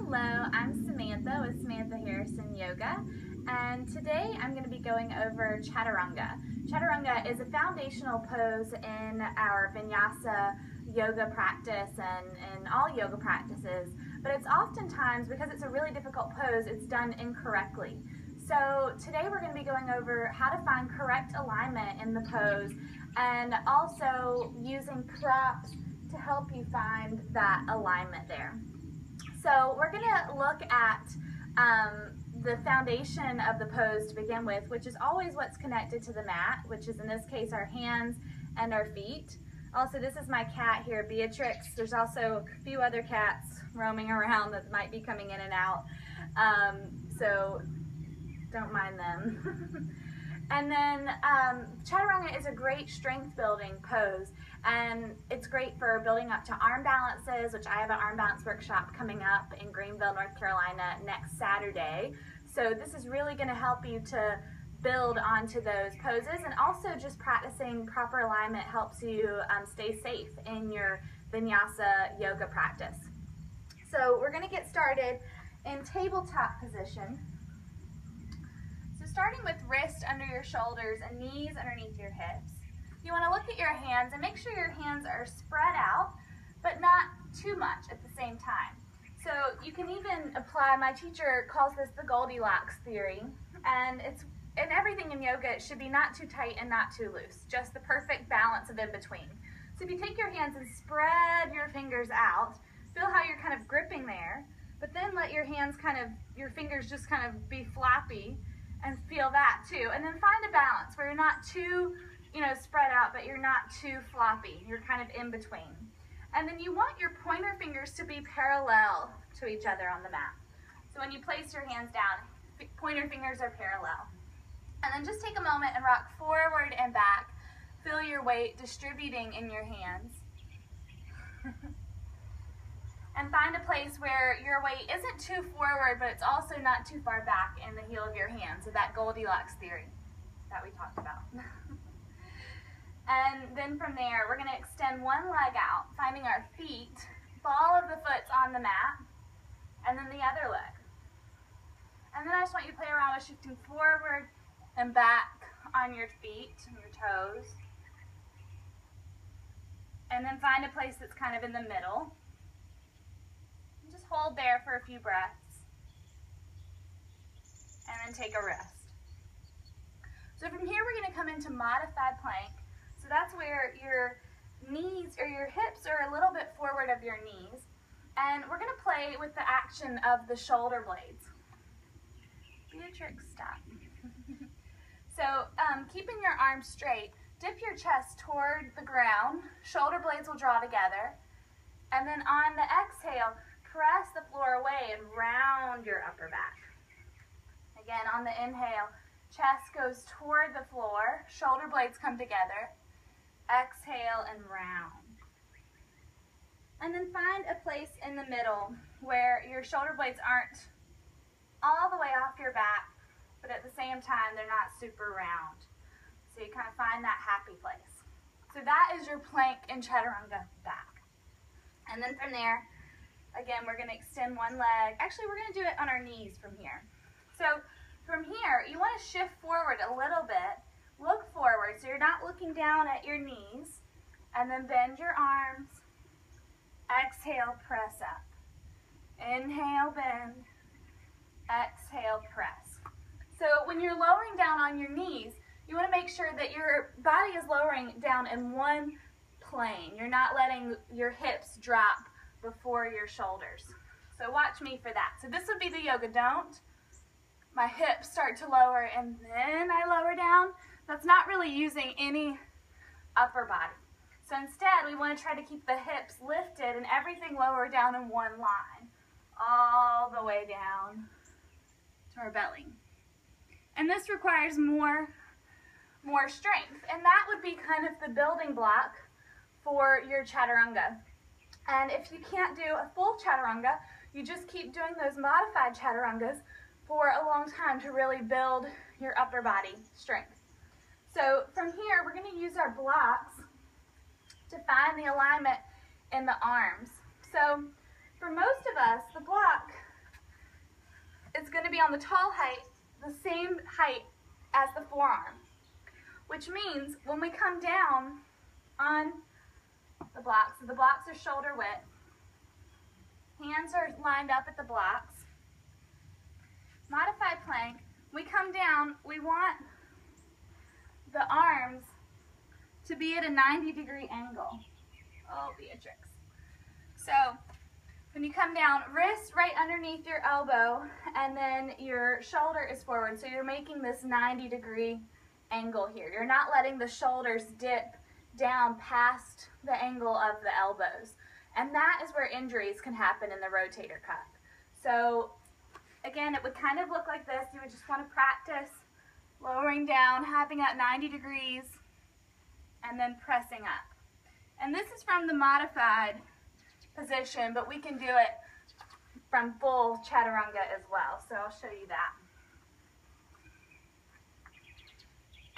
Hello, I'm Samantha with Samantha Harrison Yoga, and today I'm going to be going over Chaturanga. Chaturanga is a foundational pose in our vinyasa yoga practice and all yoga practices, but it's oftentimes, because it's a really difficult pose, it's done incorrectly. So today we're going to be going over how to find correct alignment in the pose and also using props to help you find that alignment there. So we're going to look at the foundation of the pose to begin with, which is always what's connected to the mat, which is in this case our hands and our feet. Also, this is my cat here, Beatrix. There's also a few other cats roaming around that might be coming in and out, so don't mind them. And then Chaturanga is a great strength building pose, and it's great for building up to arm balances, which I have an arm balance workshop coming up in Greenville, North Carolina next Saturday. So this is really going to help you to build onto those poses, and also just practicing proper alignment helps you stay safe in your vinyasa yoga practice. So we're going to get started in tabletop position. Starting with wrists under your shoulders and knees underneath your hips. You want to look at your hands and make sure your hands are spread out, but not too much at the same time. So you can even apply, my teacher calls this the Goldilocks theory, and it's in everything in yoga, it should be not too tight and not too loose, just the perfect balance of in between. So if you take your hands and spread your fingers out, feel how you're kind of gripping there, but then let your hands your fingers just kind of be floppy, and feel that too. And then find a balance where you're not too, spread out, but you're not too floppy. You're kind of in between. And then you want your pointer fingers to be parallel to each other on the mat. So when you place your hands down, pointer fingers are parallel. And then just take a moment and rock forward and back. Feel your weight distributing in your hands. And find a place where your weight isn't too forward, but it's also not too far back in the heel of your hand. So that Goldilocks theory that we talked about. And then from there, we're going to extend one leg out, finding our feet, ball of the foot's on the mat, and then the other leg. And then I just want you to play around with shifting forward and back on your feet and your toes. And then find a place that's kind of in the middle. Just hold there for a few breaths, and then take a rest. So from here, we're going to come into modified plank. So that's where your knees or your hips are a little bit forward of your knees, and we're going to play with the action of the shoulder blades. Beatrix, stop. So keeping your arms straight, dip your chest toward the ground, shoulder blades will draw together, and then on the exhale, press the floor away and round your upper back. Again, on the inhale, chest goes toward the floor, shoulder blades come together, exhale and round. And then find a place in the middle where your shoulder blades aren't all the way off your back, but at the same time, they're not super round. So you kind of find that happy place. So that is your plank in Chaturanga back. And then from there, again, we're going to extend one leg. Actually, we're going to do it on our knees from here. So from here, you want to shift forward a little bit. Look forward so you're not looking down at your knees. And then bend your arms. Exhale, press up. Inhale, bend. Exhale, press. So when you're lowering down on your knees, you want to make sure that your body is lowering down in one plane. You're not letting your hips drop before your shoulders. So watch me for that. So this would be the yoga don't. My hips start to lower and then I lower down. That's not really using any upper body. So instead, we want to try to keep the hips lifted and everything lower down in one line, all the way down to our belly. And this requires more strength. And that would be kind of the building block for your Chaturanga. And if you can't do a full Chaturanga, you just keep doing those modified Chaturangas for a long time to really build your upper body strength. So from here, we're going to use our blocks to find the alignment in the arms. So for most of us, the block to be on the tall height, the same height as the forearm, which means when we come down on the blocks, so the blocks are shoulder width, hands are lined up at the blocks, modified plank, we come down, we want the arms to be at a 90-degree angle. Oh, Beatrix. So when you come down, wrist right underneath your elbow, and then your shoulder is forward. So you're making this 90-degree angle here. You're not letting the shoulders dip down past the angle of the elbows. And that is where injuries can happen in the rotator cuff. So again, it would kind of look like this. You would just want to practice lowering down, having at 90 degrees, and then pressing up. And this is from the modified position, but we can do it from full Chaturanga as well. So I'll show you that.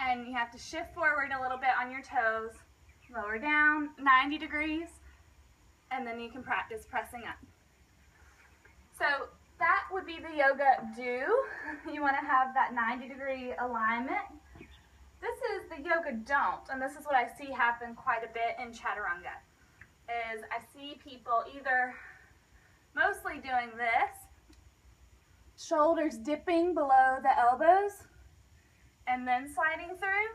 And you have to shift forward a little bit on your toes, lower down 90 degrees, and then you can practice pressing up. So that would be the yoga do. You want to have that 90-degree alignment. This is the yoga don't, and this is what I see happen quite a bit in Chaturanga, is I see people either mostly doing this, shoulders dipping below the elbows, and then sliding through.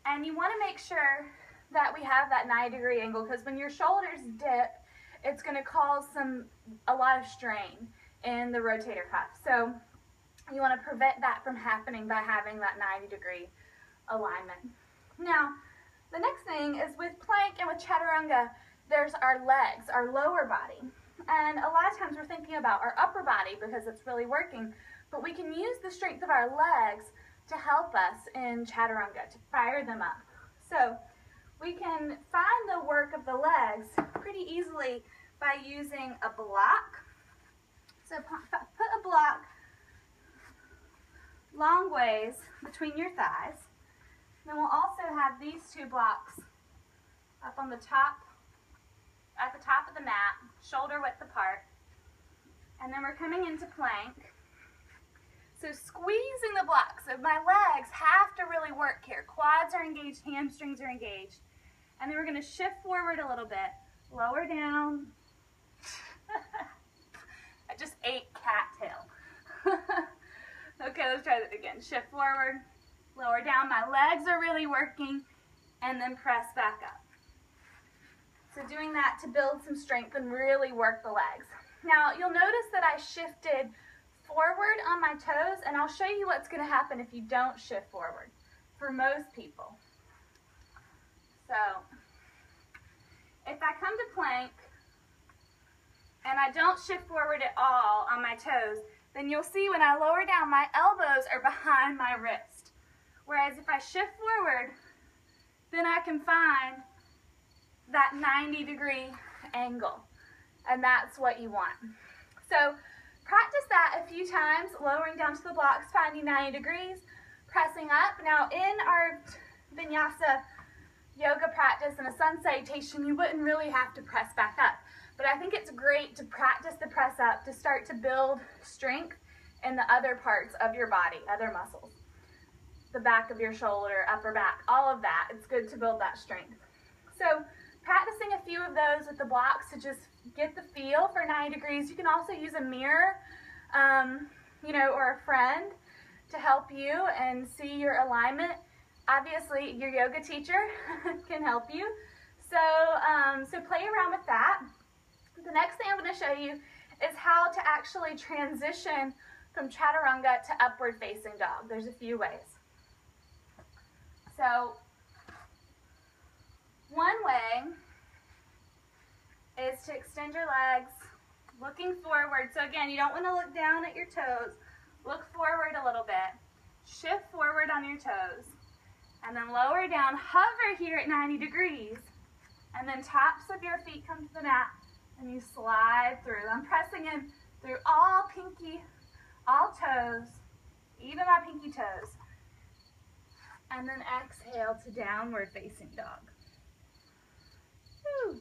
And you want to make sure that we have that 90-degree angle, because when your shoulders dip, it's going to cause a lot of strain in the rotator cuff. So you want to prevent that from happening by having that 90-degree alignment. Now, the next thing is with plank and with Chaturanga, there's our legs, our lower body. And a lot of times we're thinking about our upper body because it's really working, but we can use the strength of our legs to help us in Chaturanga, to fire them up. So we can find the work of the legs pretty easily by using a block. So put a block long ways between your thighs. Then we'll also have these two blocks up on the top, at the top of the mat, shoulder width apart. And then we're coming into plank. So squeezing the blocks. So my legs have to really work here. Quads are engaged, hamstrings are engaged. And then we're going to shift forward a little bit, lower down. I just ate cattail. Okay, let's try that again. Shift forward, lower down. My legs are really working, and then press back up. So doing that to build some strength and really work the legs. Now, you'll notice that I shifted forward on my toes, and I'll show you what's going to happen if you don't shift forward for most people. So, if I come to plank and I don't shift forward at all on my toes, then you'll see when I lower down, my elbows are behind my wrist. Whereas if I shift forward, then I can find that 90-degree angle, and that's what you want. So practice that a few times, lowering down to the blocks, finding 90 degrees, pressing up. Now in our vinyasa yoga practice and a sun salutation, you wouldn't really have to press back up. But I think it's great to practice the press up to start to build strength in the other parts of your body, other muscles. The back of your shoulder, upper back, all of that. It's good to build that strength. So practicing a few of those with the blocks to just get the feel for 90 degrees. You can also use a mirror, or a friend to help you and see your alignment. Obviously, your yoga teacher can help you. So play around with that. The next thing I'm going to show you is how to actually transition from Chaturanga to upward facing dog. There's a few ways. So one way is to extend your legs, looking forward. So again, you don't want to look down at your toes. Look forward a little bit. Shift forward on your toes. And then lower down, hover here at 90 degrees. And then tops of your feet come to the mat and you slide through. I'm pressing in through all toes, even my pinky toes. And then exhale to downward facing dog. Whew.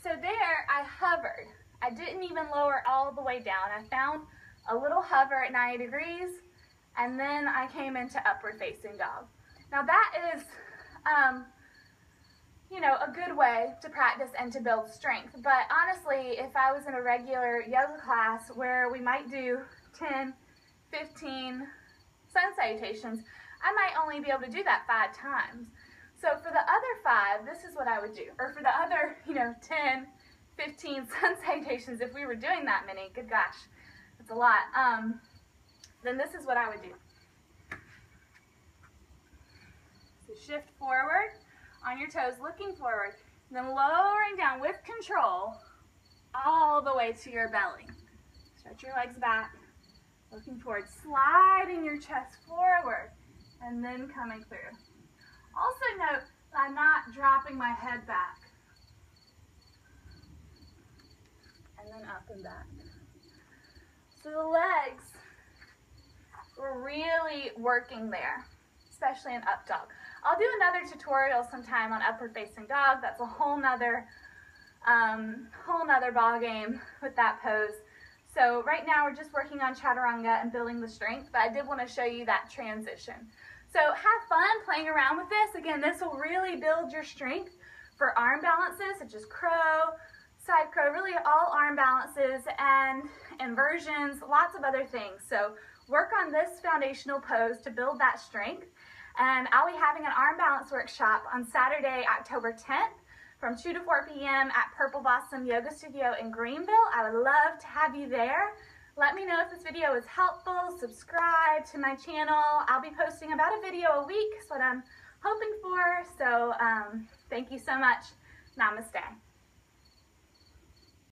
So there I hovered. I didn't even lower all the way down. I found a little hover at 90 degrees, and then I came into upward facing dog. Now that is, you know, a good way to practice and to build strength. But honestly, if I was in a regular yoga class where we might do 10, 15 sun salutations, I might only be able to do that 5 times. So for the other 5, this is what I would do. Or for the other, you know, 10, 15 sun salutations, if we were doing that many, good gosh, that's a lot, then this is what I would do. So shift forward on your toes, looking forward, and then lowering down with control all the way to your belly. Stretch your legs back, looking forward, sliding your chest forward, and then coming through. Also note that I'm not dropping my head back. And then up and back. So the legs, we're really working there, especially in up dog. I'll do another tutorial sometime on upward facing dog. That's a whole nother ball game with that pose. So right now we're just working on Chaturanga and building the strength, but I did want to show you that transition. So have fun playing around with this. Again, this will really build your strength for arm balances, such as crow, side crow, really all arm balances and inversions, lots of other things. So work on this foundational pose to build that strength. And I'll be having an arm balance workshop on Saturday, October 10th from 2 to 4 p.m. at Purple Blossom Yoga Studio in Greenville. I would love to have you there. Let me know if this video was helpful. Subscribe to my channel. I'll be posting about a video a week. That's what I'm hoping for. So thank you so much. Namaste.